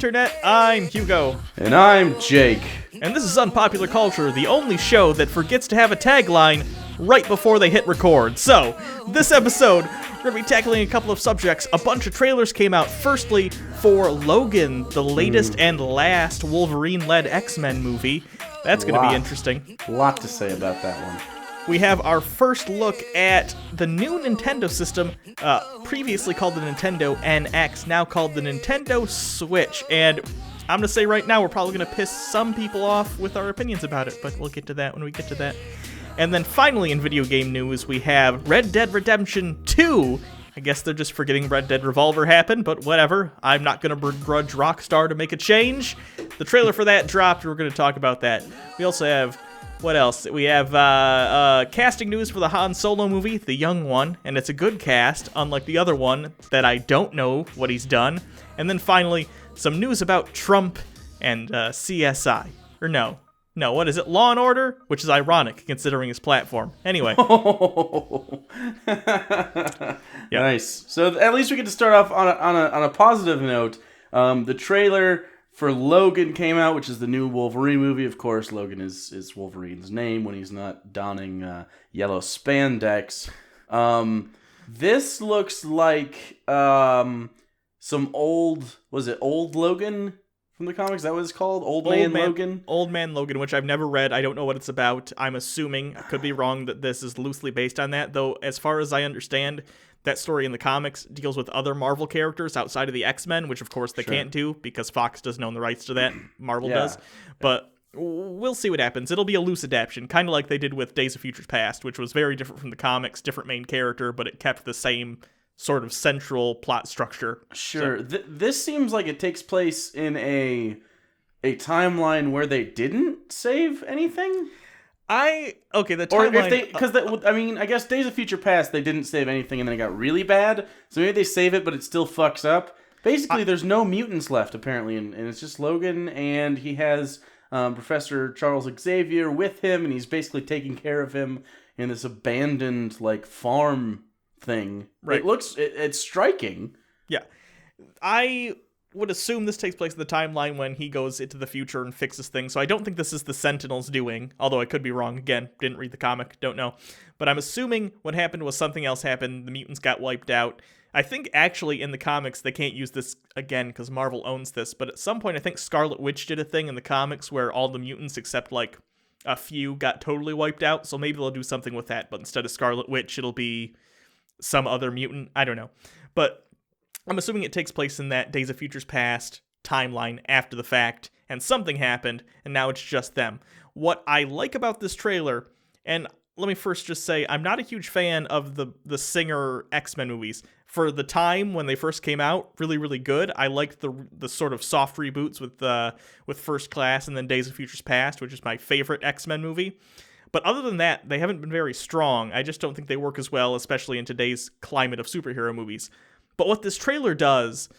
Internet. I'm Hugo. And I'm Jake. And this is Unpopular Culture, the only show that forgets to have a tagline right before they hit record. So, this episode, we're going to be tackling a couple of subjects. A bunch of trailers came out. Firstly, for Logan, the latest and last Wolverine-led X-Men movie. That's going to be interesting. A lot to say about that one. We have our first look at the new Nintendo system, previously called the Nintendo NX, now called the Nintendo Switch. And I'm going to say right now, we're probably going to piss some people off with our opinions about it, but we'll get to that when we get to that. And then finally in video game news, we have Red Dead Redemption 2. I guess they're just forgetting Red Dead Revolver happened, but whatever. I'm not going to begrudge Rockstar to make a change. The trailer for that dropped, we're going to talk about that. We also have... What else? We have casting news for the Han Solo movie, the young one, and it's a good cast, unlike the other one that I don't know what he's done. And then finally, some news about Trump and CSI. Or no, what is it? Law and Order? Which is ironic, considering his platform. Anyway. Yep. Nice. So at least we get to start off on a positive note. The trailer for Logan came out, which is the new Wolverine movie. Of course, Logan is Wolverine's name when he's not donning yellow spandex. This looks like some old... Was it Old Logan from the comics? Is that what it's called? Old Man Logan? Old Man Logan, which I've never read. I don't know what it's about. I'm assuming, I could be wrong, that this is loosely based on that. Though, as far as I understand... That story in the comics deals with other Marvel characters outside of the X-Men, which of course they can't do because Fox doesn't own the rights to that. Marvel does. But we'll see what happens. It'll be a loose adaptation, kind of like they did with Days of Future Past, which was very different from the comics, different main character, but it kept the same sort of central plot structure. Sure. So, this seems like it takes place in a timeline where they didn't save anything? The timeline... Because I guess Days of Future Past, they didn't save anything and then it got really bad. So maybe they save it, but it still fucks up. Basically, there's no mutants left, apparently, and it's just Logan, and he has Professor Charles Xavier with him, and he's basically taking care of him in this abandoned, farm thing. Right. It's striking. Yeah. I would assume this takes place in the timeline when he goes into the future and fixes things, so I don't think this is the Sentinels doing, although I could be wrong. Again, didn't read the comic, don't know. But I'm assuming what happened was something else happened, the mutants got wiped out. I think actually in the comics they can't use this again because Marvel owns this, but at some point I think Scarlet Witch did a thing in the comics where all the mutants except a few got totally wiped out, so maybe they'll do something with that, but instead of Scarlet Witch it'll be some other mutant, I don't know. But I'm assuming it takes place in that Days of Futures Past timeline after the fact, and something happened, and now it's just them. What I like about this trailer, and let me first just say, I'm not a huge fan of the Singer X-Men movies. For the time when they first came out, really, really good. I liked the sort of soft reboots with First Class and then Days of Futures Past, which is my favorite X-Men movie. But other than that, they haven't been very strong. I just don't think they work as well, especially in today's climate of superhero movies. But what this trailer does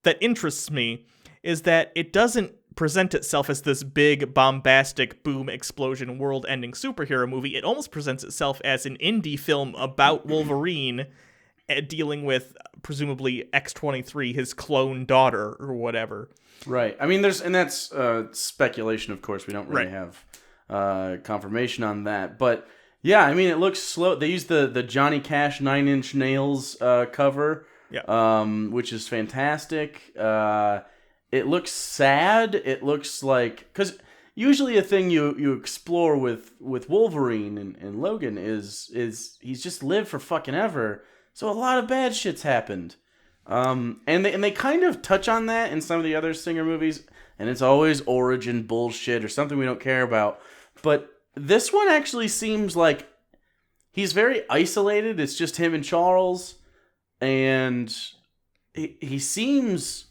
that interests me is that it doesn't present itself as this big, bombastic, boom, explosion, world-ending superhero movie. It almost presents itself as an indie film about Wolverine dealing with, presumably, X-23, his clone daughter, or whatever. Right. I mean, that's speculation, of course. We don't really have confirmation on that. But, yeah, I mean, it looks slow. They use the Johnny Cash 9 Inch Nails cover. Yeah. Which is fantastic. It looks sad. It looks like... Because usually a thing you explore with Wolverine and Logan is he's just lived for fucking ever. So a lot of bad shit's happened. And they kind of touch on that in some of the other Singer movies. And it's always origin bullshit or something we don't care about. But this one actually seems like he's very isolated. It's just him and Charles... And he seems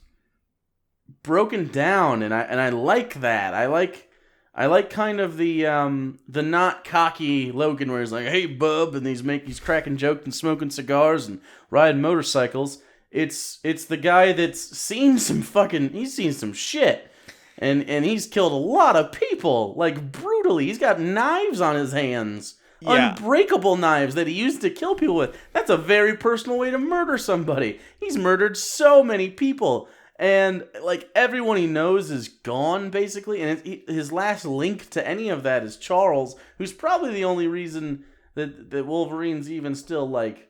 broken down, and I like that. I like kind of the not cocky Logan where he's like, "Hey, bub," and he's cracking jokes and smoking cigars and riding motorcycles. It's the guy that's seen some shit, and he's killed a lot of people, brutally. He's got knives on his hands. Yeah. Unbreakable knives that he used to kill people with. That's a very personal way to murder somebody. He's murdered so many people. And like everyone he knows is gone basically, and his last link to any of that is Charles, who's probably the only reason that Wolverine's even still like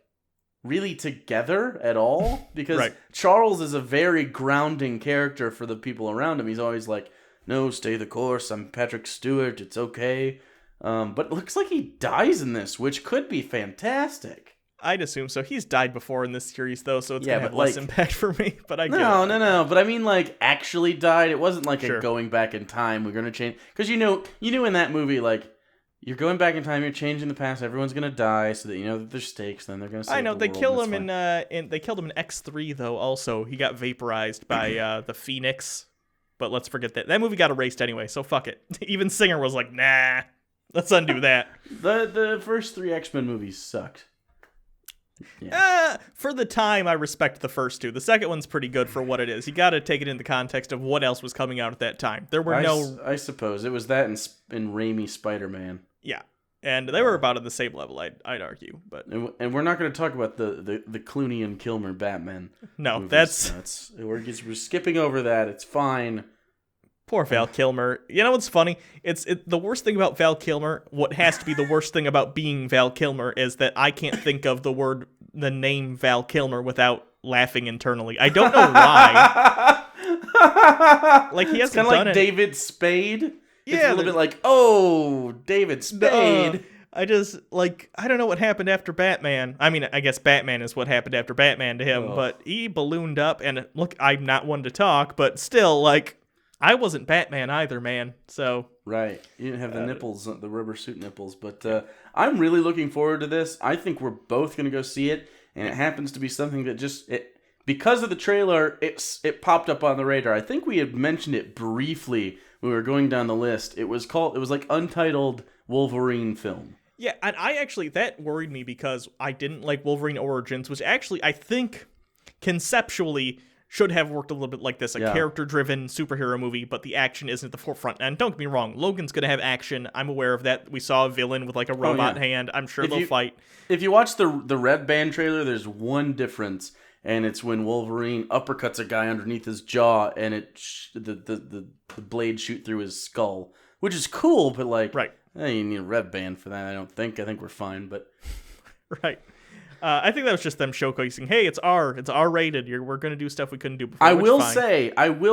really together at all, because Right. Charles is a very grounding character for the people around him. He's always like, no, stay the course, I'm Patrick Stewart, it's okay. But it looks like he dies in this, which could be fantastic. I'd assume so. He's died before in this series, though, so it's Yeah, going to have but, less like- impact for me. But I get it. No. But I mean, like, actually died. It wasn't like Sure. a going back in time. We're gonna change, because you knew in that movie, like, you're going back in time. You're changing the past. Everyone's gonna die, so that you know that there's stakes. Then they're gonna. Save I know the they world, kill and him that's fine. in they killed him in X3 though. Also, he got vaporized by the Phoenix. But let's forget that. That movie got erased anyway, so fuck it. Even Singer was like, nah, let's undo that. The first 3 X-Men movies sucked. For the time, I respect the first 2. The second one's pretty good for what it is. You got to take it in the context of what else was coming out at that time. There were I suppose it was that in Raimi Spider-Man. Yeah, and they were about at the same level, I'd argue. But And we're not going to talk about the Clooney and Kilmer Batman. no, movies. We're skipping over that. It's fine. Poor Val Kilmer. You know what's funny? The worst thing about Val Kilmer, what has to be the worst thing about being Val Kilmer, is that I can't think of the name Val Kilmer without laughing internally. I don't know why. Like, he hasn't Kind of done like it. David Spade. Yeah, It's a little bit like, oh, David Spade. I just, like, I don't know what happened after Batman. I mean, I guess Batman is what happened after Batman to him, but he ballooned up, and look, I'm not one to talk, but still, like, I wasn't Batman either, man, so... Right. You didn't have the nipples, the rubber suit nipples, but I'm really looking forward to this. I think we're both going to go see it, and it happens to be something that because of the trailer, it popped up on the radar. I think we had mentioned it briefly when we were going down the list. It was like Untitled Wolverine film. Yeah, and that worried me because I didn't like Wolverine Origins, which actually I think conceptually should have worked a little bit like this, character-driven superhero movie, but the action isn't at the forefront. And don't get me wrong, Logan's going to have action. I'm aware of that. We saw a villain with like a robot hand. I'm sure they'll fight. If you watch the Red Band trailer, there's one difference, and it's when Wolverine uppercuts a guy underneath his jaw, and the blade shoot through his skull, which is cool, but like, right. You need a Red Band for that. I think we're fine, but right. I think that was just them showcasing, hey, it's R-rated. We're going to do stuff we couldn't do before. I will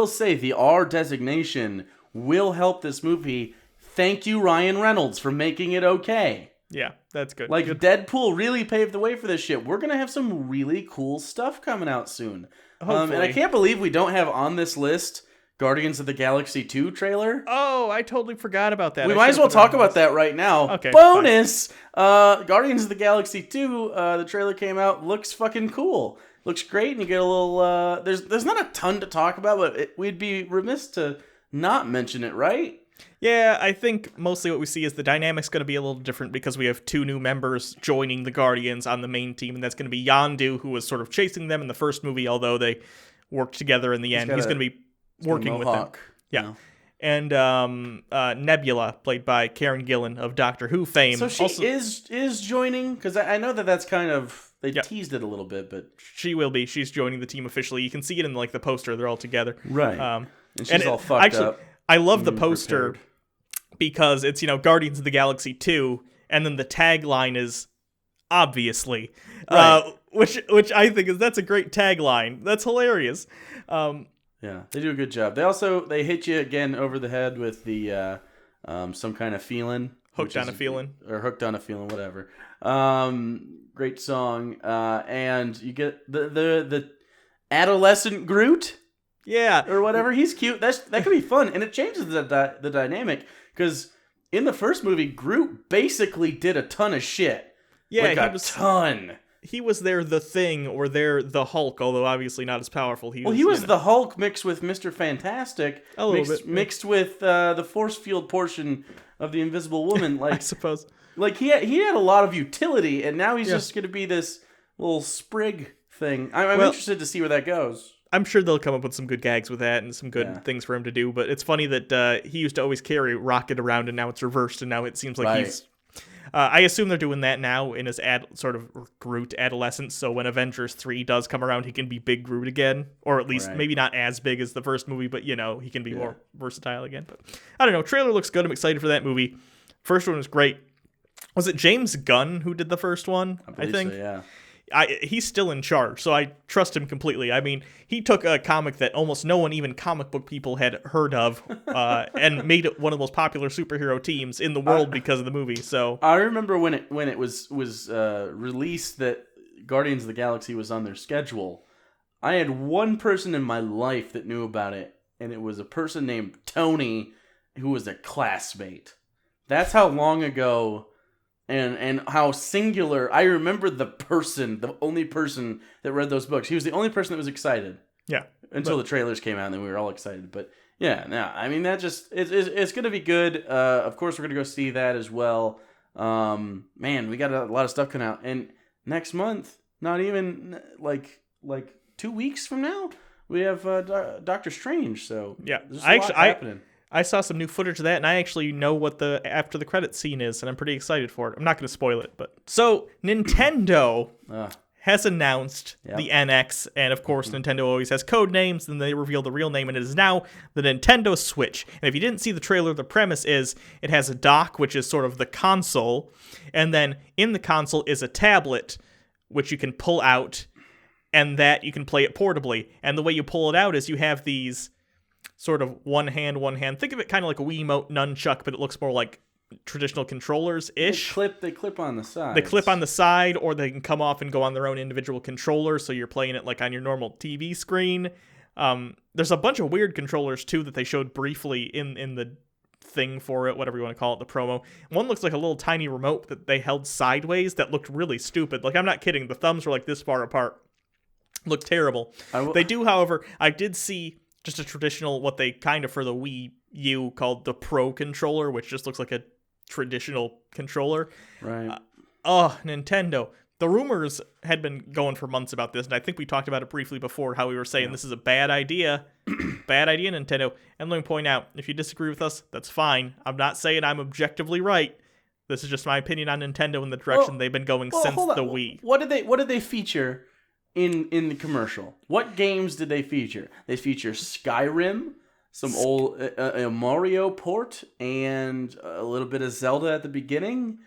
say the R designation will help this movie. Thank you, Ryan Reynolds, for making it okay. Yeah, that's good. Like, good. Deadpool really paved the way for this shit. We're going to have some really cool stuff coming out soon. And I can't believe we don't have on this list Guardians of the Galaxy 2 trailer. Oh, I totally forgot about that. We might as well talk about that right now. Okay. Bonus! Guardians of the Galaxy 2, the trailer came out, looks fucking cool. Looks great, and you get a little... There's not a ton to talk about, but we'd be remiss to not mention it, right? Yeah, I think mostly what we see is the dynamic's going to be a little different because we have 2 new members joining the Guardians on the main team, and that's going to be Yondu, who was sort of chasing them in the first movie, although they worked together in the end. He's going to be working with them. Yeah. And Nebula, played by Karen Gillan of Doctor Who fame. So she is joining? Because I know that's kind of... They teased it a little bit, but... She will be. She's joining the team officially. You can see it in like the poster. They're all together. Right. And she's all fucked up. I love the poster because it's, Guardians of the Galaxy 2, and then the tagline is obviously, right. Which I think that's a great tagline. That's hilarious. Yeah, they do a good job. They hit you again over the head with the some kind of feeling. Hooked on a feeling. Or Hooked on a Feeling, whatever. Great song. And you get the adolescent Groot. Yeah. Or whatever. He's cute. That could be fun. And it changes the dynamic. Because in the first movie, Groot basically did a ton of shit. Yeah, like a ton. He was the Thing, or the Hulk, although obviously not as powerful. He was the Hulk mixed with Mr. Fantastic. A little bit. Mixed with the force field portion of the Invisible Woman. Like, I suppose. Like, he had a lot of utility, and now he's just going to be this little sprig thing. I'm interested to see where that goes. I'm sure they'll come up with some good gags with that and some good things for him to do, but it's funny that he used to always carry Rocket around, and now it's reversed, and now it seems like he's... I assume they're doing that now in his sort of Groot adolescence, so when Avengers 3 does come around, he can be Big Groot again, or at least maybe not as big as the first movie, but, he can be more versatile again. But I don't know. Trailer looks good. I'm excited for that movie. First one was great. Was it James Gunn who did the first one? I think. So, yeah. He's still in charge, so I trust him completely. I mean, he took a comic that almost no one, even comic book people, had heard of, and made it one of the most popular superhero teams in the world because of the movie. So I remember when it was released that Guardians of the Galaxy was on their schedule. I had one person in my life that knew about it, and it was a person named Tony, who was a classmate. That's how long ago. And how singular. I remember the only person that read those books. He was the only person that was excited. Yeah. Until the trailers came out, and then we were all excited. But yeah, no, I mean, that just, it's going to be good. Of course, we're going to go see that as well. Man, we got a lot of stuff coming out. And next month, not even like 2 weeks from now, we have Doctor Strange. So yeah, there's a lot happening. I saw some new footage of that, and I actually know what the after the credits scene is, and I'm pretty excited for it. I'm not going to spoil it, but so Nintendo has announced the NX, and of course Nintendo always has code names, and they reveal the real name, and it is now the Nintendo Switch. And if you didn't see the trailer, the premise is it has a dock, which is sort of the console, and then in the console is a tablet, which you can pull out, and that you can play it portably. And the way you pull it out is you have these sort of one hand. Think of it kind of like a Wiimote nunchuck, but it looks more like traditional controllers-ish. They clip on the side. They clip on the side, or they can come off and go on their own individual controller, so you're playing it like on your normal TV screen. There's a bunch of weird controllers, too, that they showed briefly in the thing for it, whatever you want to call it, the promo. One looks like a little tiny remote that they held sideways that looked really stupid. Like, I'm not kidding. The thumbs were like this far apart. Looked terrible. They do, however, I did see just a traditional, what they kind of for the Wii U called the Pro controller, which just looks like a traditional controller. Right. Nintendo. The rumors had been going for months about this, and I think we talked about it briefly before, how we were saying this is a bad idea. Bad idea, Nintendo. And let me point out, if you disagree with us, that's fine. I'm not saying I'm objectively right. This is just my opinion on Nintendo and the direction they've been going since the Wii. What did they feature in the commercial? What games did they feature? They feature Skyrim, some old Mario port, and a little bit of Zelda at the beginning.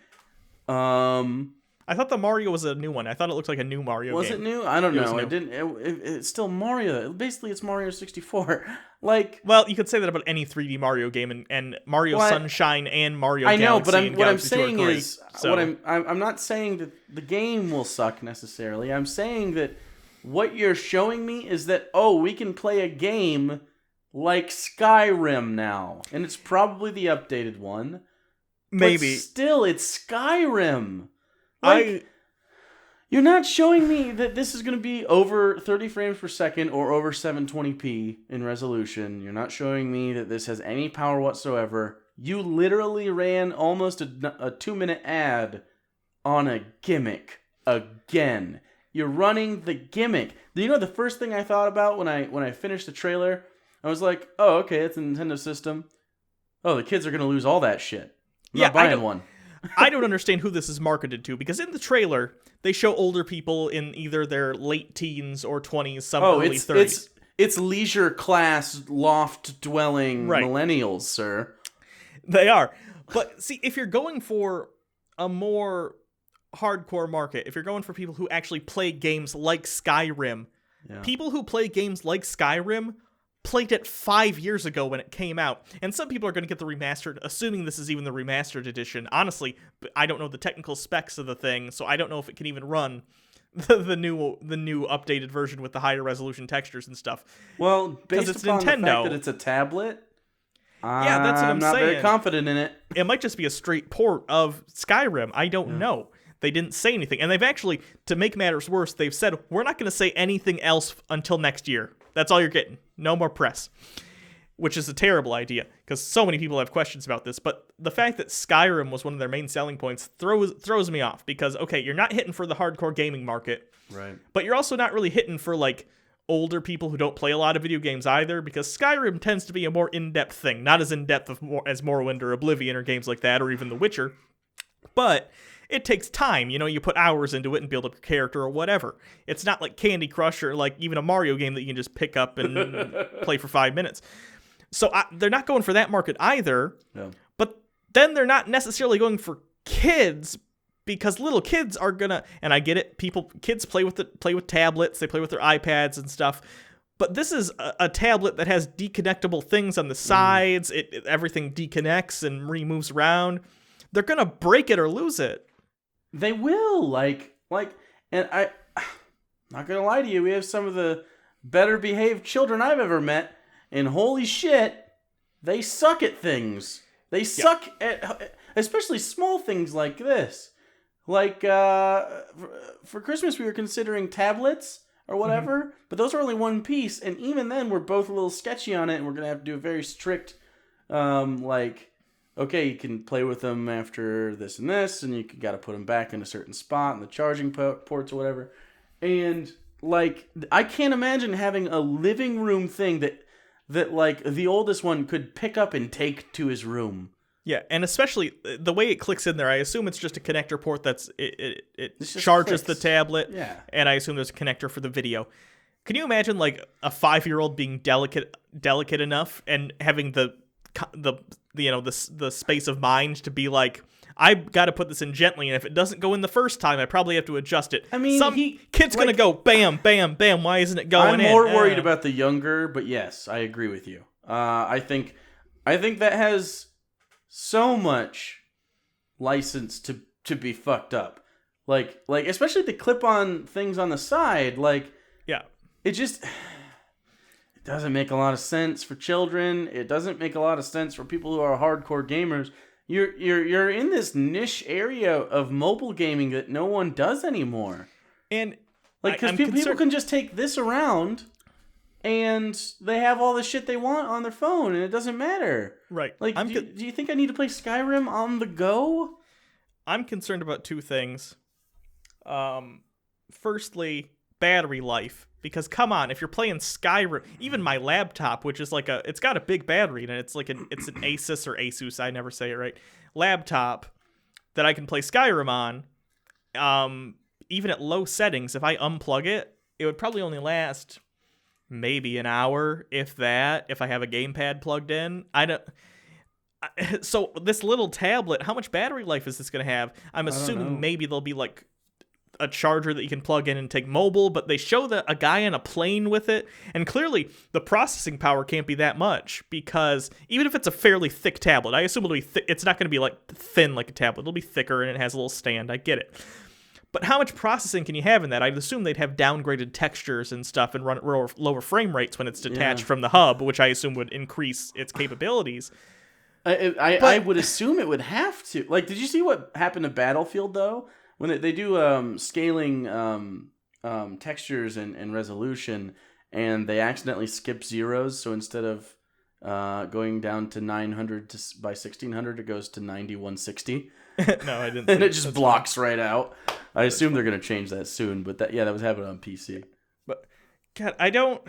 I thought the Mario was a new one. I thought it looked like a new Mario game. Was it new? I don't know. It didn't. It's still Mario. Basically, it's Mario 64. Well, you could say that about any 3D Mario game, and Mario Sunshine and Mario Galaxy. I know, but what I'm Galaxy saying is, so. I'm not saying that the game will suck necessarily. I'm saying that what you're showing me is that we can play a game like Skyrim now, and it's probably the updated one. Maybe. But still, it's Skyrim. You're not showing me that this is going to be over 30 frames per second or over 720p in resolution. You're not showing me that this has any power whatsoever. You literally ran almost a 2-minute ad on a gimmick again. You're running the gimmick. You know the first thing I thought about when I finished the trailer? I was like, oh, okay, it's a Nintendo system. Oh, the kids are going to lose all that shit. I'm not buying one. I don't understand who this is marketed to, because in the trailer, they show older people in either their late teens or 20s, some early 30s. It's leisure class, loft-dwelling millennials, sir. They are. But see, if you're going for a more hardcore market, if you're going for people who actually play games like Skyrim, people who play games like Skyrim played it 5 years ago when it came out, and some people are going to get the remastered, assuming this is even the remastered edition. Honestly, I don't know the technical specs of the thing, so I don't know if it can even run the new updated version with the higher resolution textures and stuff. Well, based it's upon Nintendo, the fact that it's a tablet, that's what I'm not saying. Very confident in it. It might just be a straight port of Skyrim. I don't know. They didn't say anything, and they've actually, to make matters worse, they've said we're not going to say anything else until next year. That's all you're getting. No more press. Which is a terrible idea, because so many people have questions about this. But the fact that Skyrim was one of their main selling points throws me off, because, okay, you're not hitting for the hardcore gaming market. Right. But you're also not really hitting for, older people who don't play a lot of video games either, because Skyrim tends to be a more in-depth thing. Not as in-depth as Morrowind or Oblivion or games like that, or even The Witcher. but it takes time. You put hours into it and build up your character or whatever. It's not like Candy Crush or like even a Mario game that you can just pick up and play for 5 minutes. So they're not going for that market either. Yeah. But then they're not necessarily going for kids, because little kids are gonna, and I get it, kids play with tablets, they play with their iPads and stuff. But this is a tablet that has deconnectable things on the sides. Everything deconnects and moves around. They're gonna break it or lose it. They will, and I'm not gonna lie to you, we have some of the better behaved children I've ever met, and holy shit, they suck at things. They suck at, especially small things like this. Like, for Christmas we were considering tablets or whatever, but those are only one piece, and even then we're both a little sketchy on it, and we're gonna have to do a very strict, okay, you can play with them after this and this, and you got to put them back in a certain spot in the charging ports or whatever. And I can't imagine having a living room thing that like the oldest one could pick up and take to his room. Yeah, and especially the way it clicks in there, I assume it's just a connector port it charges the tablet. Yeah. And I assume there's a connector for the video. Can you imagine like a 5-year-old being delicate enough and having the space of mind to be like, I got to put this in gently, and if it doesn't go in the first time, I probably have to adjust it. I mean, some kid's gonna go bam, bam, bam. Why isn't it going in? I'm more worried about the younger, but yes, I agree with you. I think that has so much license to be fucked up. Like especially the clip-on things on the side. It just. It doesn't make a lot of sense for children. It doesn't make a lot of sense for people who are hardcore gamers. You're in this niche area of mobile gaming that no one does anymore. And because people can just take this around and they have all the shit they want on their phone and it doesn't matter. Right. Do you think I need to play Skyrim on the go? I'm concerned about two things. Firstly, battery life. Because come on, if you're playing Skyrim, even my laptop, which is it's got a big battery in it. It's an Asus or Asus, I never say it right, laptop that I can play Skyrim on. Even at low settings, if I unplug it, it would probably only last maybe an hour, if that. If I have a gamepad plugged in, So this little tablet, how much battery life is this going to have? I'm assuming maybe there'll be like a charger that you can plug in and take mobile, but they show a guy on a plane with it, and clearly the processing power can't be that much, because even if it's a fairly thick tablet, I assume it'll be it's not going to be like thin like a tablet. It'll be thicker and it has a little stand. I get it. But how much processing can you have in that? I'd assume they'd have downgraded textures and stuff and run at lower frame rates when it's detached from the hub, which I assume would increase its capabilities. I would assume it would have to. Like, did you see what happened to Battlefield, though? When they do scaling textures and resolution, and they accidentally skip zeros, so instead of going down to 900 by 1600, it goes to 9160. No, I didn't. And it just blocks right out. I assume they're going to change that soon, but that was happening on PC. But God, I don't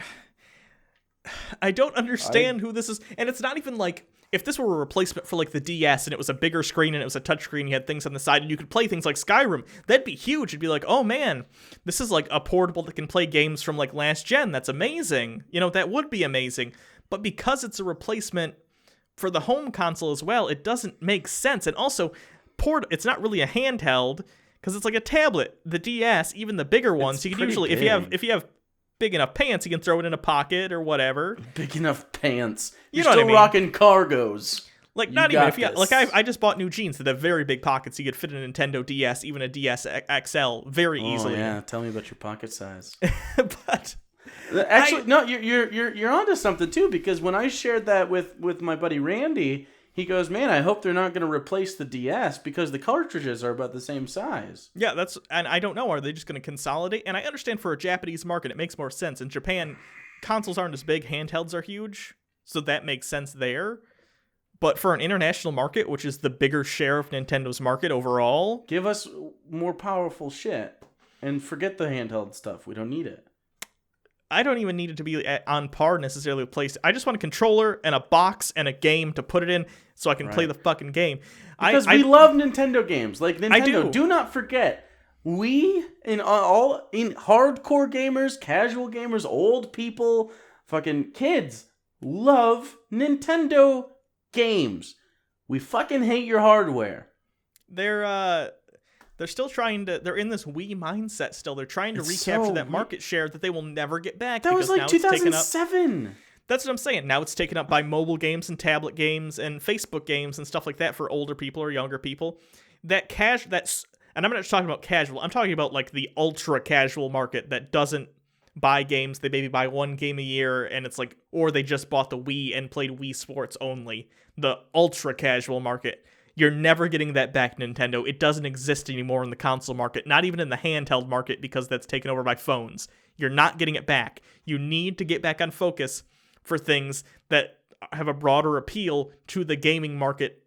understand who this is, and it's not even like, if this were a replacement for like the DS and it was a bigger screen and it was a touchscreen, you had things on the side and you could play things like Skyrim, that'd be huge. It'd be like, oh man, this is like a portable that can play games from like last gen. That's amazing. That would be amazing. But because it's a replacement for the home console as well, it doesn't make sense. And also, it's not really a handheld because it's like a tablet. The DS, even the bigger ones, you can usually, if you have big enough pants, you can throw it in a pocket or whatever. Big enough pants. You're still what I mean. Rocking cargos. Like, not even if you got, like, I just bought new jeans that have very big pockets. You could fit a Nintendo DS, even a DS XL, very easily. Oh yeah, tell me about your pocket size. But actually, no, you're onto something too, because when I shared that with my buddy Randy, he goes, "Man, I hope they're not going to replace the DS because the cartridges are about the same size." Yeah, and I don't know. Are they just going to consolidate? And I understand for a Japanese market, it makes more sense. In Japan, consoles aren't as big, handhelds are huge, so that makes sense there. But for an international market, which is the bigger share of Nintendo's market overall, give us more powerful shit and forget the handheld stuff. We don't need it. I don't even need it to be on par necessarily with PlayStation. I just want a controller and a box and a game to put it in so I can play the fucking game. Because we love Nintendo games. Like, Nintendo, I do not forget, we, in hardcore gamers, casual gamers, old people, fucking kids, love Nintendo games. We fucking hate your hardware. They're still trying to. They're in this Wii mindset still. They're trying to recapture that market share that they will never get back. That was like 2007. That's what I'm saying. Now it's taken up by mobile games and tablet games and Facebook games and stuff like that for older people or younger people. And I'm not just talking about casual. I'm talking about like the ultra casual market that doesn't buy games. They maybe buy one game a year, and it's like, or they just bought the Wii and played Wii Sports only. The ultra casual market. You're never getting that back, Nintendo. It doesn't exist anymore in the console market, not even in the handheld market, because that's taken over by phones. You're not getting it back. You need to get back on focus for things that have a broader appeal to the gaming market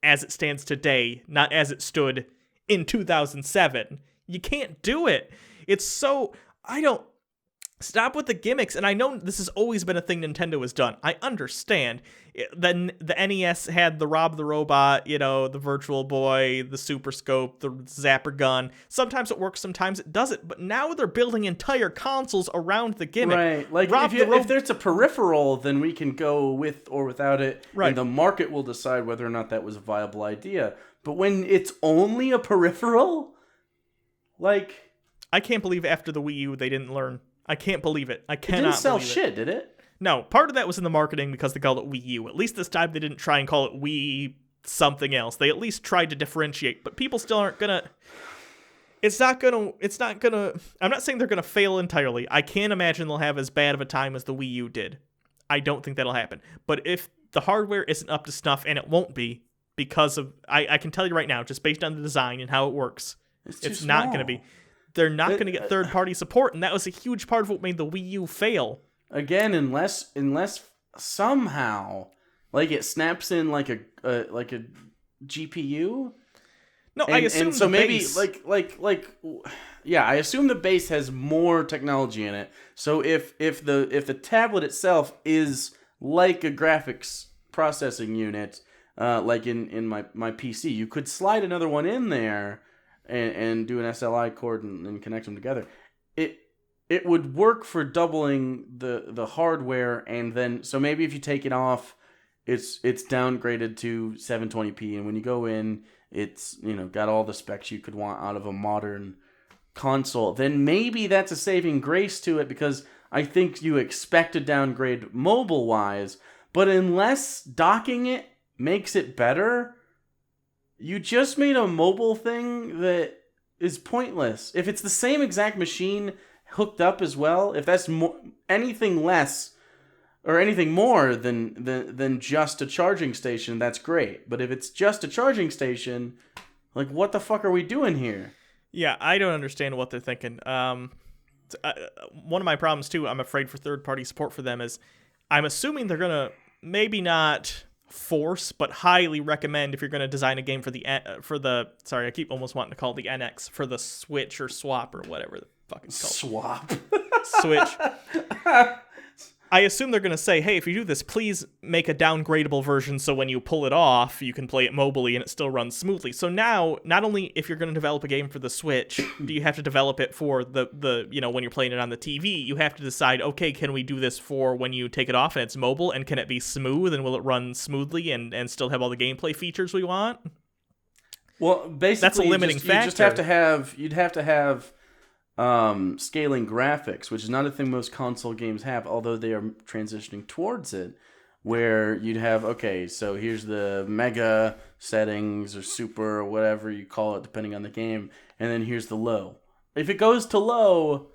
as it stands today, not as it stood in 2007. You can't do it. It's so... Stop with the gimmicks, and I know this has always been a thing Nintendo has done. I understand. Then the NES had the Rob the Robot, the Virtual Boy, the Super Scope, the Zapper Gun. Sometimes it works, sometimes it doesn't. But now they're building entire consoles around the gimmick. Right. Like, if there's a peripheral, then we can go with or without it, right. And the market will decide whether or not that was a viable idea. But when it's only a peripheral, like... I can't believe after the Wii U they didn't learn. I can't believe it. I cannot. It didn't sell believe shit, did it? No, part of that was in the marketing because they called it Wii U. At least this time they didn't try and call it Wii something else. They at least tried to differentiate, but people still aren't gonna. It's not gonna. I'm not saying they're gonna fail entirely. I can't imagine they'll have as bad of a time as the Wii U did. I don't think that'll happen. But if the hardware isn't up to snuff, and it won't be because of, I can tell you right now, just based on the design and how it works, it's not gonna be. They're not going to get third-party support, and that was a huge part of what made the Wii U fail. Again, unless somehow, like, it snaps in like a GPU. No, I assume and so maybe base... I assume the base has more technology in it. So if the tablet itself is like a graphics processing unit, like in my PC, you could slide another one in there. And do an SLI cord and connect them together. It would work for doubling the hardware, and then so maybe if you take it off, it's downgraded to 720p, and when you go in, it's got all the specs you could want out of a modern console. Then maybe that's a saving grace to it, because I think you expect a downgrade mobile wise, but unless docking it makes it better. You just made a mobile thing that is pointless. If it's the same exact machine hooked up as well, if that's anything less or anything more than just a charging station, that's great. But if it's just a charging station, like, what the fuck are we doing here? Yeah, I don't understand what they're thinking. One of my problems, too, I'm afraid for third-party support for them is I'm assuming they're going to maybe not... force, but highly recommend if you're going to design a game for the sorry, I keep almost wanting to call it the NX, for the Switch or Swap or whatever the fuck it's called. Swap. Switch. I assume they're going to say, hey, if you do this, please make a downgradable version so when you pull it off, you can play it mobily and it still runs smoothly. So now, not only if you're going to develop a game for the Switch, do you have to develop it for the when you're playing it on the TV, you have to decide, okay, can we do this for when you take it off and it's mobile, and can it be smooth, and will it run smoothly and still have all the gameplay features we want? Well, basically, that's a limiting factor. You'd have to have scaling graphics, which is not a thing most console games have, although they are transitioning towards it, where you'd have, okay, so here's the mega settings or super or whatever you call it depending on the game, and then here's the low. If it goes to low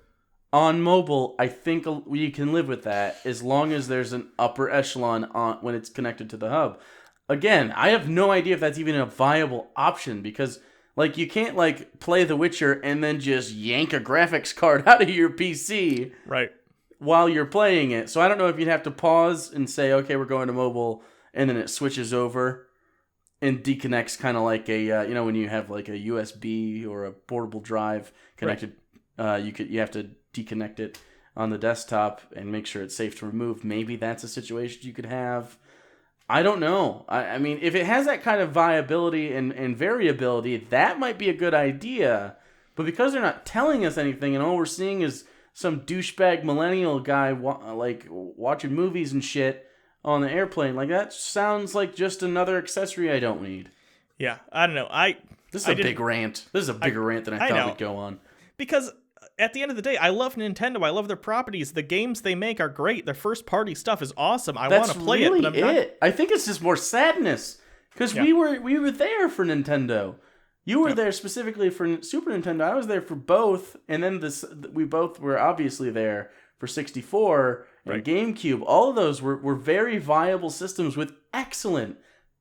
on mobile, I think you can live with that as long as there's an upper echelon on when it's connected to the hub. Again, I have no idea if that's even a viable option, because like, you can't, like, play The Witcher and then just yank a graphics card out of your PC right while you're playing it. So I don't know if you'd have to pause and say, okay, we're going to mobile, and then it switches over and deconnects, kind of like a, when you have, like, a USB or a portable drive connected, right. You have to deconnect it. on the desktop and make sure it's safe to remove. Maybe that's a situation you could have. I don't know. I mean, if it has that kind of viability and variability, that might be a good idea. But because they're not telling us anything and all we're seeing is some douchebag millennial guy watching movies and shit on the airplane, like that sounds like just another accessory I don't need. Yeah, I don't know. This is a big rant. This is a bigger rant than I thought we'd go on. Because at the end of the day, I love Nintendo. I love their properties. The games they make are great. Their first-party stuff is awesome. I want to play really it, but I'm not... I think it's just more sadness because we were there for Nintendo. You were there specifically for Super Nintendo. I was there for both, and then we both were obviously there for 64 and GameCube. All of those were very viable systems with excellent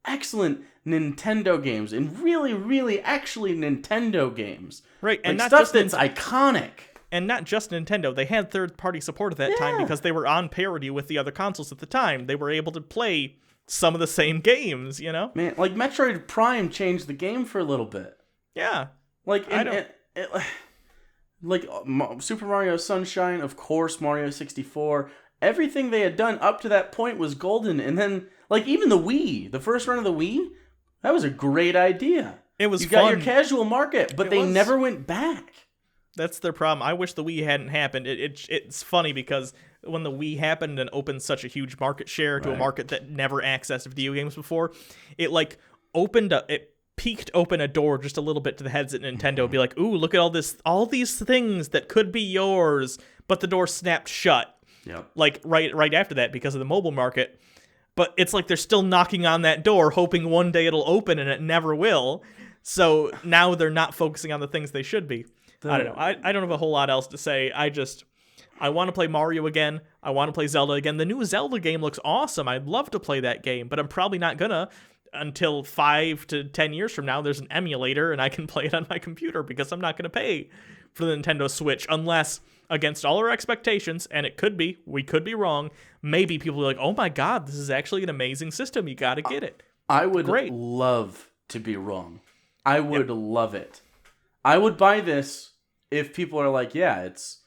Nintendo games and really, really actually Nintendo games. Right, and not stuff just that's iconic. And not just Nintendo. They had third-party support at that time because they were on parity with the other consoles at the time. They were able to play some of the same games, you know? Man, like Metroid Prime changed the game for a little bit. Yeah. Super Mario Sunshine, of course, Mario 64. Everything they had done up to that point was golden. And then, like, even the Wii, the first run of the Wii, that was a great idea. It was you fun. got your casual market, but they never went back. That's their problem. I wish the Wii hadn't happened. It's funny because when the Wii happened and opened such a huge market share to a market that never accessed video games before, it peeked open a door just a little bit to the heads at Nintendo. Be like, ooh, look at all these things that could be yours, but the door snapped shut. Yep. Like right after that because of the mobile market. But it's like they're still knocking on that door, hoping one day it'll open, and it never will. So now they're not focusing on the things they should be. I don't know. I don't have a whole lot else to say. I want to play Mario again. I want to play Zelda again. The new Zelda game looks awesome. I'd love to play that game, but I'm probably not gonna until 5 to 10 years from now. There's an emulator, and I can play it on my computer because I'm not going to pay for the Nintendo Switch unless, against all our expectations, and we could be wrong, maybe people are like, oh my god, this is actually an amazing system. You got to get it. I would love to be wrong. I would love it. I would buy this if people are like, yeah, it's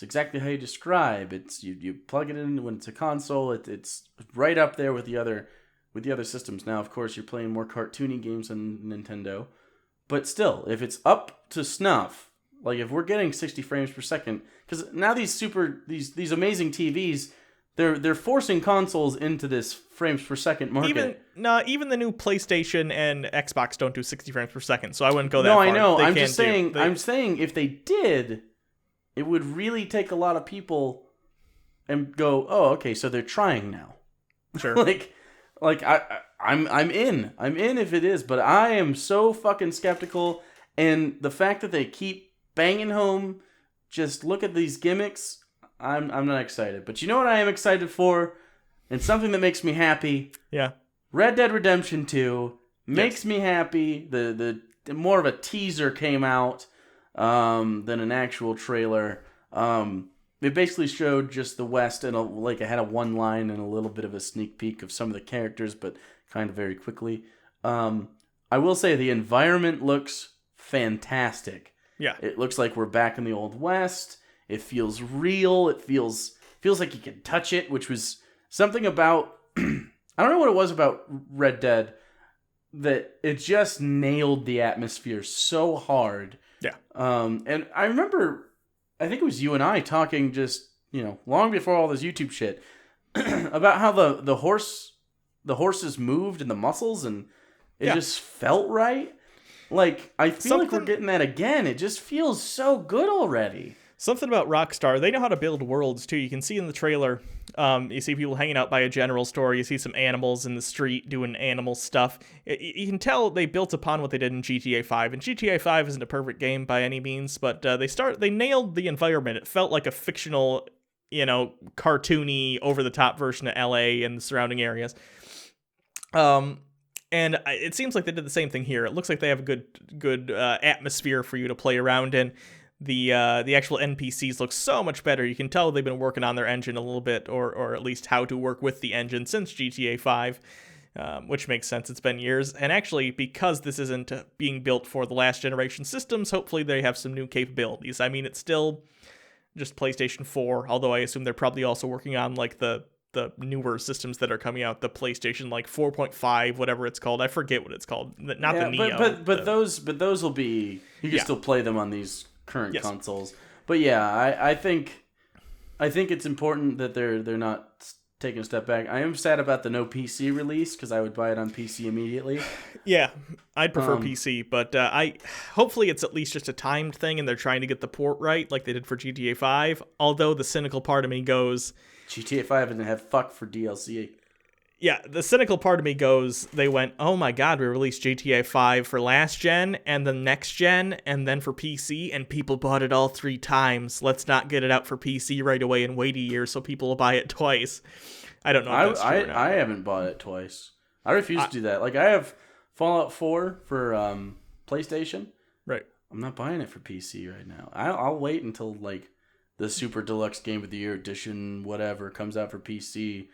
exactly how you describe. It's you plug it in when it's a console. It's right up there with the other systems. Now, of course, you're playing more cartoony games than Nintendo, but still, if it's up to snuff, like if we're getting 60 frames per second, because now these amazing TVs, they're forcing consoles into this frames per second market. Even the new PlayStation and Xbox don't do 60 frames per second, so I wouldn't go that far. No, I know. I'm just saying. I'm saying if they did, it would really take a lot of people and go, oh, okay, so they're trying now. Sure. I'm in if it is, but I am so fucking skeptical, and the fact that they keep banging home, just look at these gimmicks. I'm not excited, but you know what I am excited for, and something that makes me happy. Yeah. Red Dead Redemption 2 makes me happy. The more of a teaser came out than an actual trailer. It basically showed just the West and it had a one line and a little bit of a sneak peek of some of the characters, but kind of very quickly. I will say the environment looks fantastic. Yeah. It looks like we're back in the Old West. It feels real. It feels like you can touch it, which was something about I don't know what it was about Red Dead that it just nailed the atmosphere so hard. Yeah. And I remember, I think it was you and I talking just, long before all this YouTube shit about how the horses moved and the muscles and it just felt right. Like, I feel like we're getting that again. It just feels so good already. Something about Rockstar, they know how to build worlds, too. You can see in the trailer, you see people hanging out by a general store. You see some animals in the street doing animal stuff. You can tell they built upon what they did in GTA 5. And GTA 5 isn't a perfect game by any means, but they nailed the environment. It felt like a fictional, cartoony, over-the-top version of LA and the surrounding areas. And it seems like they did the same thing here. It looks like they have a good atmosphere for you to play around in. The actual NPCs look so much better. You can tell they've been working on their engine a little bit, or at least how to work with the engine since GTA 5, which makes sense. It's been years. And actually, because this isn't being built for the last generation systems, hopefully they have some new capabilities. I mean, it's still just PlayStation 4, although I assume they're probably also working on like the newer systems that are coming out, the PlayStation like 4.5, whatever it's called. I forget what it's called. Not the Neo. But those will be, you can still play them on these current consoles. But yeah, I think it's important that they're not taking a step back. I am sad about the no PC release because I would buy it on PC immediately. Yeah, I'd prefer PC, but hopefully it's at least just a timed thing and they're trying to get the port right like they did for GTA 5. Although the cynical part of me goes, GTA 5 didn't have fuck for DLC. Yeah, the cynical part of me goes, they went, oh my god, we released GTA 5 for last gen, and then next gen, and then for PC, and people bought it all 3 times. Let's not get it out for PC right away and wait a year so people will buy it twice. I don't know if that's true or not. I haven't bought it twice. I refuse to do that. Like, I have Fallout 4 for PlayStation. Right. I'm not buying it for PC right now. I'll wait until, like, the Super Deluxe Game of the Year edition, whatever, comes out for PC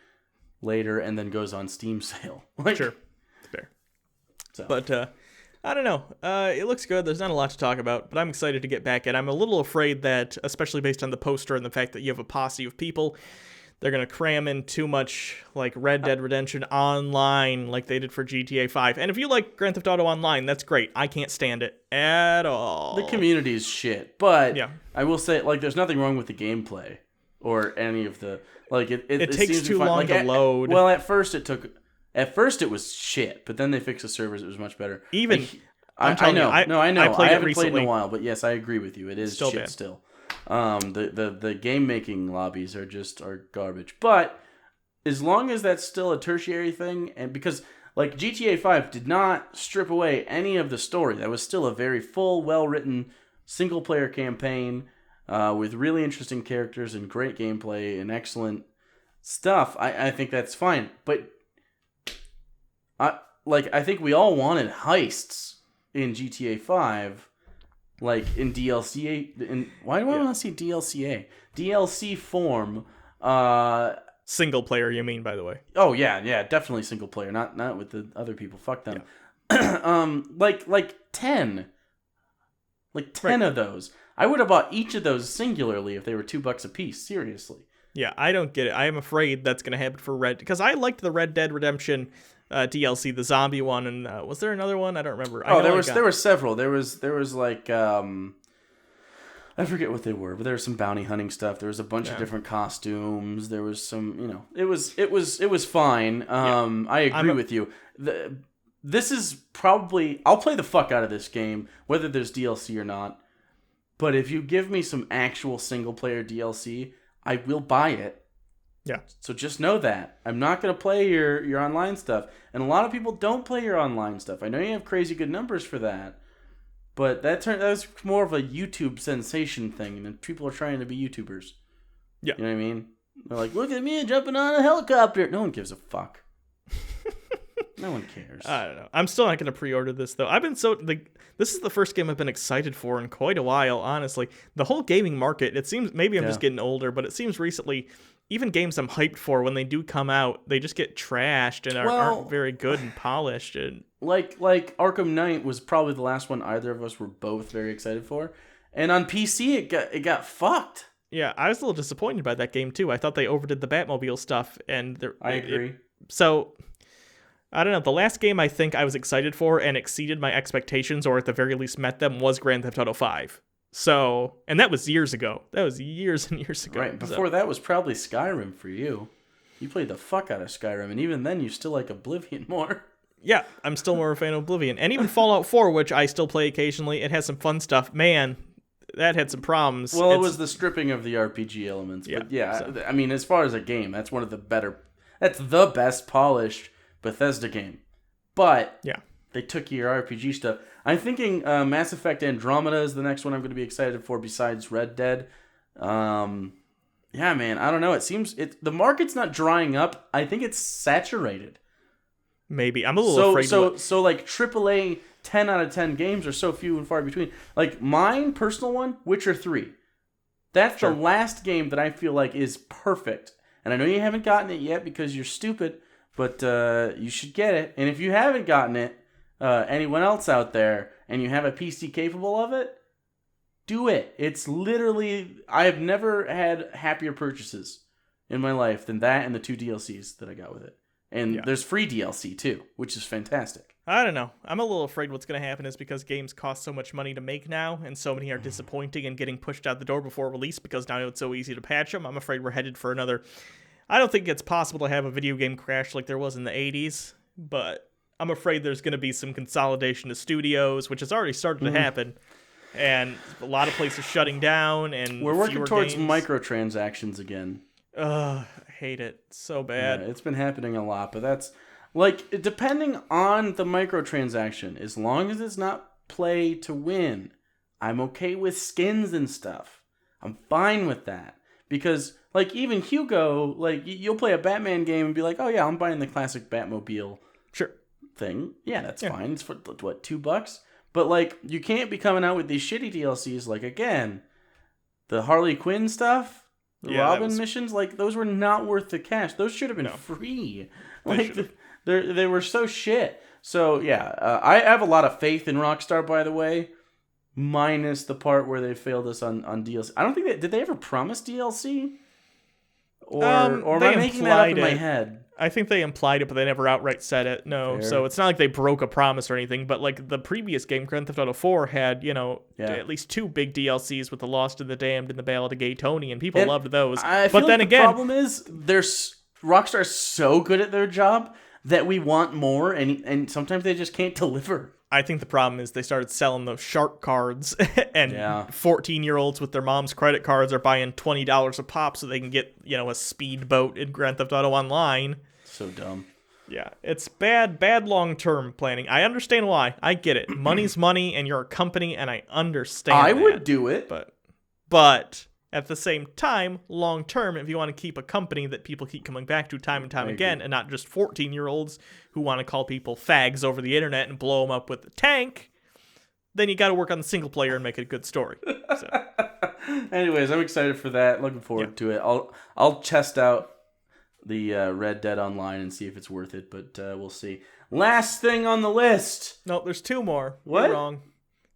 later and then goes on Steam sale. Like, sure. Fair. So. But, I don't know. It looks good. There's not a lot to talk about, but I'm excited to get back in. I'm a little afraid that, especially based on the poster and the fact that you have a posse of people, they're going to cram in too much, like, Red Dead Redemption Online like they did for GTA 5. And if you like Grand Theft Auto Online, that's great. I can't stand it at all. The community is shit, but I will say, like, there's nothing wrong with the gameplay or any of the... Like, it takes too long to load. Well, at first it was shit, but then they fixed the servers. It was much better. Even... Like, I know. I haven't played in a while, but yes, I agree with you. It is still shit bad. still. The game making lobbies are garbage. But as long as that's still a tertiary thing, and because like GTA 5 did not strip away any of the story, that was still a very full, well written single player campaign with really interesting characters and great gameplay and excellent stuff. I think that's fine, but I think we all wanted heists in GTA 5. Like in DLC, why do I want to say DLCA? DLC form. Single player, you mean, by the way? Oh yeah, definitely single player. Not with the other people. Fuck them. Yeah. like 10 of those. I would have bought each of those singularly if they were $2 a piece. Seriously. Yeah, I don't get it. I am afraid that's going to happen for because I liked the Red Dead Redemption DLC, the zombie one, and was there another one? I don't remember. There were several. There was like I forget what they were, but there was some bounty hunting stuff. There was a bunch of different costumes. There was some, it was fine. I agree with you. This is probably, I'll play the fuck out of this game whether there's DLC or not. But if you give me some actual single player DLC, I will buy it. Yeah. So just know that. I'm not going to play your online stuff. And a lot of people don't play your online stuff. I know you have crazy good numbers for that. But that was more of a YouTube sensation thing. And people are trying to be YouTubers. Yeah. You know what I mean? They're like, look at me jumping on a helicopter. No one gives a fuck. No one cares. I don't know. I'm still not going to pre-order this, though. This is the first game I've been excited for in quite a while, honestly. The whole gaming market, it seems, maybe I'm just getting older, but it seems recently, even games I'm hyped for, when they do come out, they just get trashed and aren't very good and polished. And like Arkham Knight was probably the last one either of us were both very excited for. And on PC, it got fucked. Yeah, I was a little disappointed by that game, too. I thought they overdid the Batmobile stuff. I agree. So... I don't know. The last game I think I was excited for and exceeded my expectations, or at the very least met them, was Grand Theft Auto 5. So, and that was years ago. That was years and years ago. Right. Before that was probably Skyrim for you. You played the fuck out of Skyrim, and even then you still like Oblivion more. Yeah, I'm still more a fan of Oblivion. And even Fallout 4, which I still play occasionally, it has some fun stuff. Man, that had some problems. Well, it was the stripping of the RPG elements. But I mean, as far as a game, that's the best polished Bethesda game. But they took your RPG stuff. I'm thinking Mass Effect Andromeda is the next one I'm going to be excited for besides Red Dead. Yeah, man, I don't know. It seems the market's not drying up. I think it's saturated. Maybe. I'm a little afraid. So like AAA 10 out of 10 games are so few and far between. Like mine, personal one, Witcher 3. That's the last game that I feel like is perfect. And I know you haven't gotten it yet because you're stupid. But you should get it. And if you haven't gotten it, anyone else out there, and you have a PC capable of it, Do it. It's literally, I have never had happier purchases in my life than that and the 2 DLCs that I got with it. And there's free DLC too, which is fantastic. I don't know. I'm a little afraid what's going to happen is because games cost so much money to make now, and so many are disappointing and getting pushed out the door before release because now it's so easy to patch them. I'm afraid we're headed for another... I don't think it's possible to have a video game crash like there was in the 80s, but I'm afraid there's going to be some consolidation of studios, which has already started to happen. And a lot of places shutting down, and we're working towards games. Microtransactions again. I hate it so bad. Yeah, it's been happening a lot, but that's like depending on the microtransaction. As long as it's not play to win, I'm okay with skins and stuff. I'm fine with that because, like, even Hugo, like, you'll play a Batman game and be like, "Oh yeah, I'm buying the classic Batmobile." Sure. Thing. Yeah, that's fine. It's for what, $2? But, like, you can't be coming out with these shitty DLCs. Like, again, the Harley Quinn stuff, the Robin missions, like, those were not worth the cash. Those should have been free. Like, they were so shit. So, yeah, I have a lot of faith in Rockstar, by the way, minus the part where they failed us on DLC. I don't think did they ever promise DLC? Or am I making that up in my head? I think they implied it, but they never outright said it. No, so it's not like they broke a promise or anything. But like the previous game, Grand Theft Auto 4 had, at least 2 big DLCs with the Lost and the Damned and the Ballad of Gay Tony, and people loved those. But then again, the problem is Rockstar's so good at their job that we want more, and sometimes they just can't deliver. I think the problem is they started selling those shark cards, and 14-year-olds with their mom's credit cards are buying $20 a pop so they can get, a speedboat in Grand Theft Auto Online. So dumb. Yeah, it's bad long-term planning. I understand why. I get it. Money's money, and you're a company, and I understand I would do it. But at the same time, long-term, if you want to keep a company that people keep coming back to time and time again, and not just 14-year-olds who want to call people fags over the internet and blow them up with a tank, then you got to work on the single player and make it a good story. So. Anyways, I'm excited for that. Looking forward to it. I'll test out the Red Dead Online and see if it's worth it, but we'll see. Last thing on the list. Nope, there's 2 more. What? You're wrong.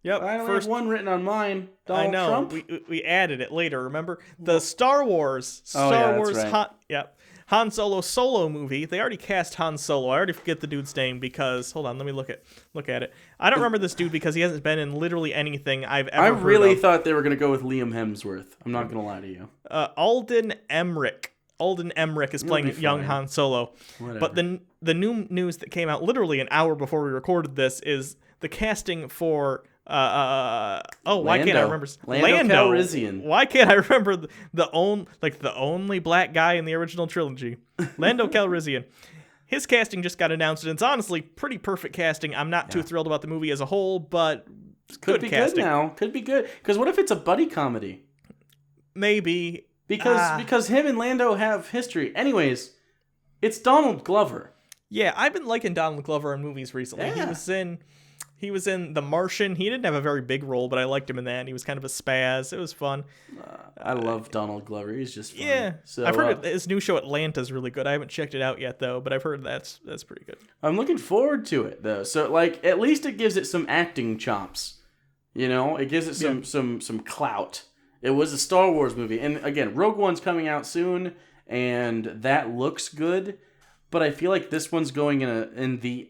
Yep. I only have 1 written on mine. Donald Trump? We added it later, remember? The Star Wars. Han Solo movie. They already cast Han Solo. I already forget the dude's name because, hold on, let me look at it. I don't remember this dude because he hasn't been in literally anything I've ever heard of. I really thought they were going to go with Liam Hemsworth. I'm not going to lie to you. Alden Ehrenreich. Alden Ehrenreich is playing young Han Solo. Whatever. But the new news that came out literally an hour before we recorded this is the casting for why can't I remember Lando Calrissian? Why can't I remember the only black guy in the original trilogy? Lando Calrissian. His casting just got announced, and it's honestly pretty perfect casting. I'm not too thrilled about the movie as a whole, but could be casting. Good now. Could be good. Because what if it's a buddy comedy? Maybe. Because him and Lando have history. Anyways, it's Donald Glover. Yeah, I've been liking Donald Glover in movies recently. Yeah. He was in The Martian. He didn't have a very big role, but I liked him in that. He was kind of a spaz. It was fun. I love Donald Glover. He's just fun. Yeah. So, I've heard his new show Atlanta is really good. I haven't checked it out yet, though, but I've heard that's pretty good. I'm looking forward to it, though. So, like, at least it gives it some acting chops. It gives it some clout. It was a Star Wars movie. And, again, Rogue One's coming out soon, and that looks good. But I feel like this one's going in the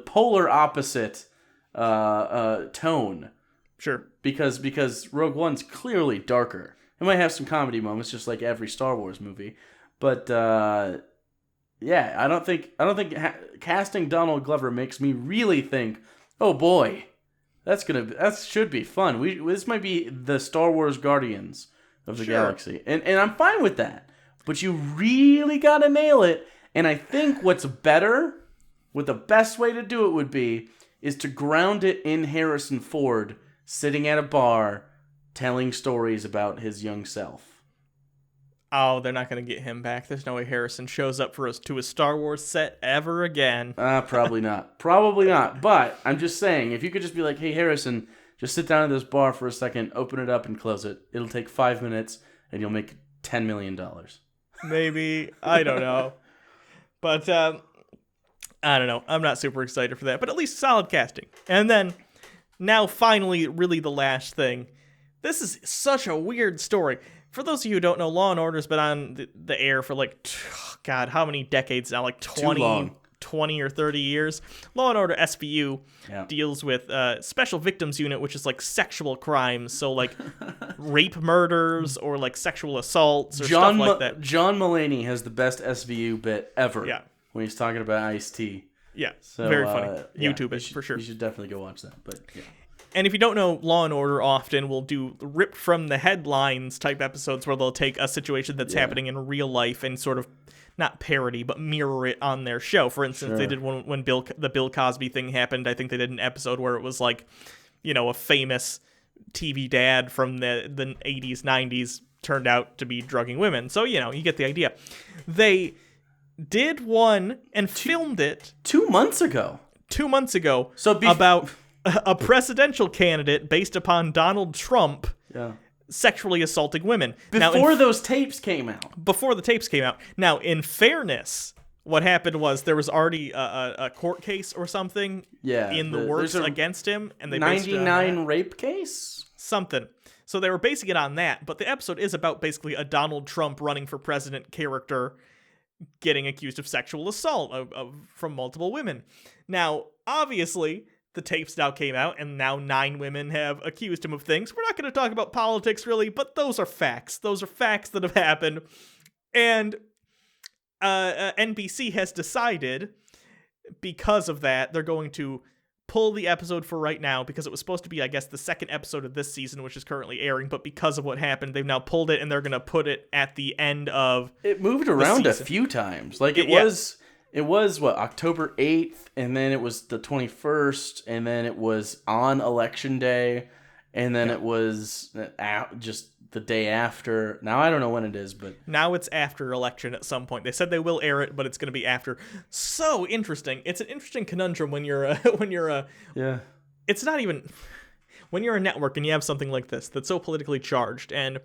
polar opposite tone. Sure. Because Rogue One's clearly darker. It might have some comedy moments, just like every Star Wars movie. But I don't think casting Donald Glover makes me really think, oh boy, that should be fun. This might be the Star Wars Guardians of the Galaxy, and I'm fine with that. But you really gotta nail it. And I think what the best way to do it would be, is to ground it in Harrison Ford sitting at a bar telling stories about his young self. Oh, they're not going to get him back. There's no way Harrison shows up to a Star Wars set ever again. Probably not. Probably not. But I'm just saying, if you could just be like, hey, Harrison, just sit down at this bar for a second, open it up and close it. It'll take 5 minutes and you'll make $10 million. Maybe. I don't know. But, I don't know. I'm not super excited for that, but at least solid casting. And then, now finally, really the last thing. This is such a weird story. For those of you who don't know, Law & Order's been on the air for like, God, how many decades now? Like 20 or 30 years. Law & Order SVU deals with Special Victims Unit, which is like sexual crimes. So like rape murders or like sexual assaults or stuff like that. John Mulaney has the best SVU bit ever when he's talking about Ice-T. Yeah, so, very funny. YouTube it, for sure. You should definitely go watch that. But yeah. And if you don't know, Law & Order often will do ripped from the headlines type episodes where they'll take a situation that's happening in real life and sort of, not parody, but mirror it on their show. For instance, they did one when the Bill Cosby thing happened. I think they did an episode where it was like, you know, a famous TV dad from the 80s, 90s turned out to be drugging women. So, you know, you get the idea. They did one and filmed it 2 months ago. 2 months ago. So about a presidential candidate based upon Donald Trump sexually assaulting women. Before those tapes came out. Before the tapes came out. Now, in fairness, what happened was there was already a court case or something in the works against him. And they 99 rape case? Something. So they were basing it on that. But the episode is about basically a Donald Trump running for president character getting accused of sexual assault from multiple women. Now, obviously, the tapes now came out, and now 9 women have accused him of things. We're not going to talk about politics, really, but those are facts. Those are facts that have happened. And NBC has decided, because of that, they're going to pull the episode for right now, because it was supposed to be, I guess, the second episode of this season, which is currently airing, but because of what happened, they've now pulled it, and they're going to put it at the end of It moved around a few times. Like, it was what, October 8th, and then it was the 21st, and then it was on Election Day, and then it was just the day after. Now, I don't know when it is, but now it's after election at some point. They said they will air it, but it's going to be after. So interesting. It's an interesting conundrum when you're it's not even when you're a network and you have something like this that's so politically charged, and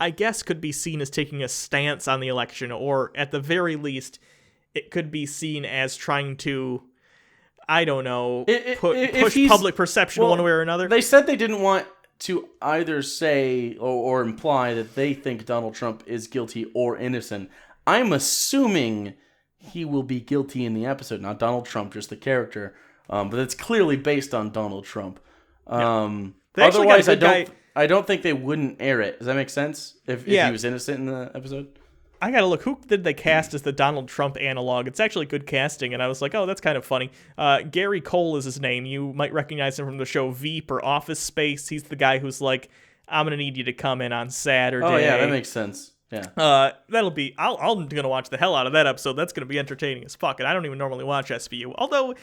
I guess could be seen as taking a stance on the election, or at the very least, it could be seen as trying to, I don't know, push public perception one way or another. They said they didn't want to either say or imply that they think Donald Trump is guilty or innocent. I'm assuming he will be guilty in the episode, not Donald Trump, just the character. But it's clearly based on Donald Trump. Otherwise, I don't think they wouldn't air it. Does that make sense? If he was innocent in the episode? I gotta look. Who did they cast as the Donald Trump analog? It's actually good casting, and I was like, oh, that's kind of funny. Gary Cole is his name. You might recognize him from the show Veep or Office Space. He's the guy who's like, I'm gonna need you to come in on Saturday. Oh yeah, that makes sense. Yeah. That'll be. I'm gonna watch the hell out of that episode. That's gonna be entertaining as fuck. And I don't even normally watch SVU, although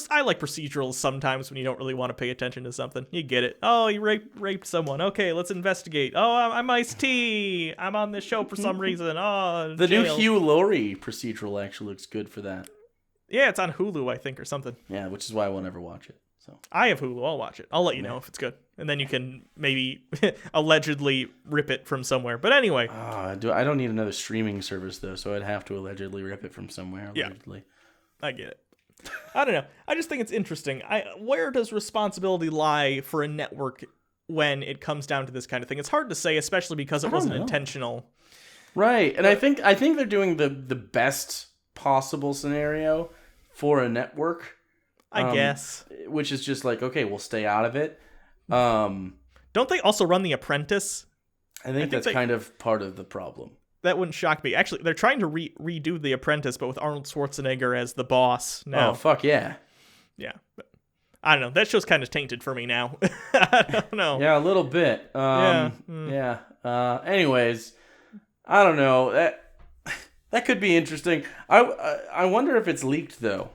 I like procedurals sometimes when you don't really want to pay attention to something. You get it. Oh, you raped someone. Okay, let's investigate. Oh, I'm Ice-T. I'm on this show for some reason. Oh, the new Hugh Laurie procedural actually looks good for that. Yeah, it's on Hulu, I think, or something. Yeah, which is why I will never watch it. So I have Hulu. I'll watch it. I'll let you know if it's good, and then you can maybe allegedly rip it from somewhere. But anyway, I don't need another streaming service though, so I'd have to allegedly rip it from somewhere. Allegedly. Yeah, I get it. I don't know. I just think it's interesting. Where does responsibility lie for a network when it comes down to this kind of thing? It's hard to say, especially because it wasn't intentional. Right, and I think they're doing the best possible scenario for a network. I guess. Which is just like, okay, we'll stay out of it. Don't they also run The Apprentice? I think that's kind of part of the problem. That wouldn't shock me. Actually, they're trying to redo The Apprentice, but with Arnold Schwarzenegger as the boss now. Oh, fuck yeah. Yeah. But I don't know. That show's kind of tainted for me now. I don't know. Yeah, a little bit. Yeah. Anyways, I don't know. That could be interesting. I wonder if it's leaked, though.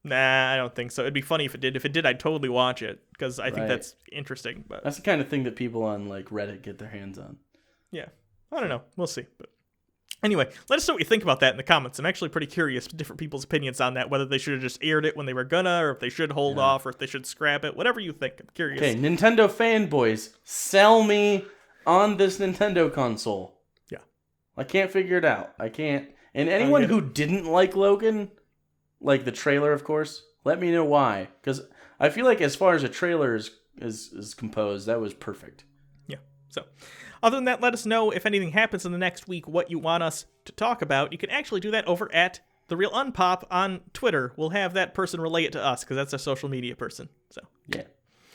Nah, I don't think so. It'd be funny if it did. If it did, I'd totally watch it, because I think that's interesting. But that's the kind of thing that people on like Reddit get their hands on. Yeah. I don't know. We'll see. But anyway, let us know what you think about that in the comments. I'm actually pretty curious different people's opinions on that, whether they should have just aired it when they were gonna, or if they should hold off, or if they should scrap it. Whatever you think. I'm curious. Okay, Nintendo fanboys, sell me on this Nintendo console. Yeah. I can't figure it out. I can't. And anyone who didn't like Logan, like the trailer, of course, let me know why. Because I feel like as far as a trailer is composed, that was perfect. So, other than that, let us know if anything happens in the next week, what you want us to talk about. You can actually do that over at The Real Unpop on Twitter. We'll have that person relay it to us, because that's our social media person. So yeah.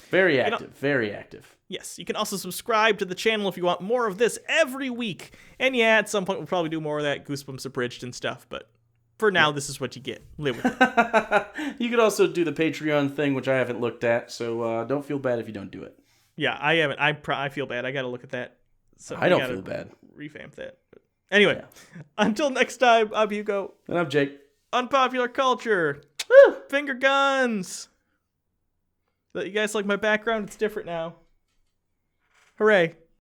Very active, very active. Yes, you can also subscribe to the channel if you want more of this every week. And yeah, at some point we'll probably do more of that Goosebumps Abridged and stuff, but for now, this is what you get. Live with it. You could also do the Patreon thing, which I haven't looked at, so don't feel bad if you don't do it. Yeah, I haven't. I feel bad. I got to look at that. So I don't feel bad. Revamp that. Anyway, until next time, I'm Hugo. And I'm Jake. Unpopular culture. Finger guns. You guys like my background? It's different now. Hooray.